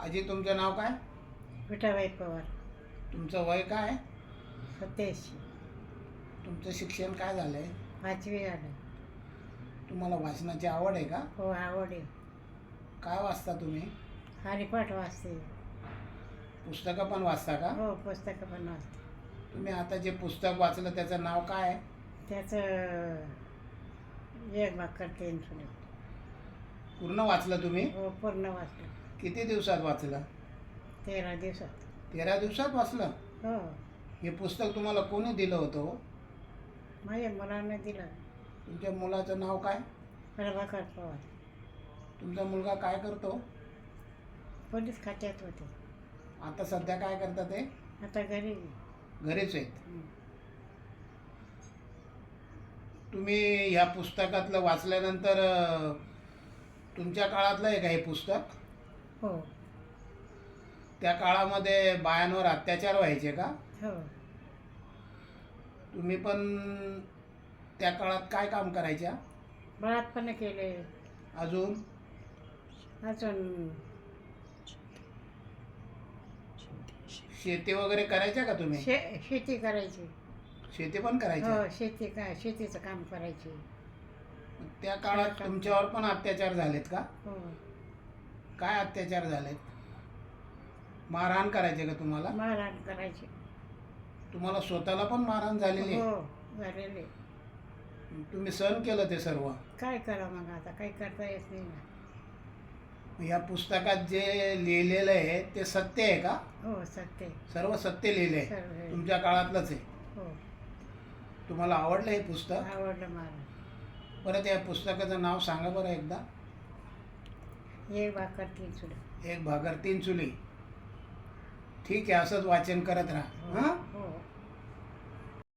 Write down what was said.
आजी तुमचं नाव काय? विठाबाई पवार. तुमचं वय काय? 87. तुमचं शिक्षण काय झालं आहे? 5वी झालं. तुम्हाला वाचनाची आवड आहे का? हो, आवड आहे. काय वाचता तुम्ही? हरिपाठ वाचते. पुस्तकं पण वाचता का? हो, पुस्तकं पण वाचते. तुम्ही आता जे पुस्तक वाचलं त्याचं नाव काय आहे? त्याचं एक भाकर 3 सुने. पूर्ण वाचलं तुम्ही? हो, पूर्ण वाचलं. किती दिवसात वाचलं? 13 दिवसात. 13 दिवसात वाचलं? हो, हे पुस्तक तुम्हाला कोणी दिलं होतं हो? माझ्या मुलाने दिलं. तुमच्या मुलाचं नाव काय? प्रभाकर पवार. तुमचा मुलगा काय करतो? पोलीस खात्यात होते. आता सध्या काय करतात ते? आता घरी. घरीच आहेत. हं. तुम्ही ह्या पुस्तकातलं वाचल्यानंतर तुमच्या काळातलं आहे का हे पुस्तक? हो. त्या काळामध्ये बायांवर अत्याचार व्हायचे का? हो. तुम्ही पण त्या काळात काय काम करायच्या? बळात्पण केले. अजून अजून शेती वगैरे करायच्या का तुम्ही? शेती करायची. शेती पण करायच्या? हो, शेतीचं काम करायची. त्या काळात तुमच्यावर पण अत्याचार झालेत का? हो. काय अत्याचार झालेत? मारहाण करायचे का तुम्हाला? मारहाण करायची. तुम्हाला स्वतःला पण मारहाण झालेली आहे? हो, झालेले. तुम्ही सहन केलं ते सर्व? काय करा मग आता, काही करता येत नाही ना. या पुस्तकात जे लिहिलेलं आहे ते सत्य आहे का? हो, सत्य. सर्व सत्य लिहिले आहे? सर्व. तुमच्या काळातलंच आहे? हो, तुम्हाला आवडलं हे पुस्तक? आवडलं मला. परत या पुस्तकाचं नाव सांगा बरं एकदा. एक भाकर 3 सुने. एक भाकर 3 चुली. ठीक आहे, असंच वाचन करत राहा. हां.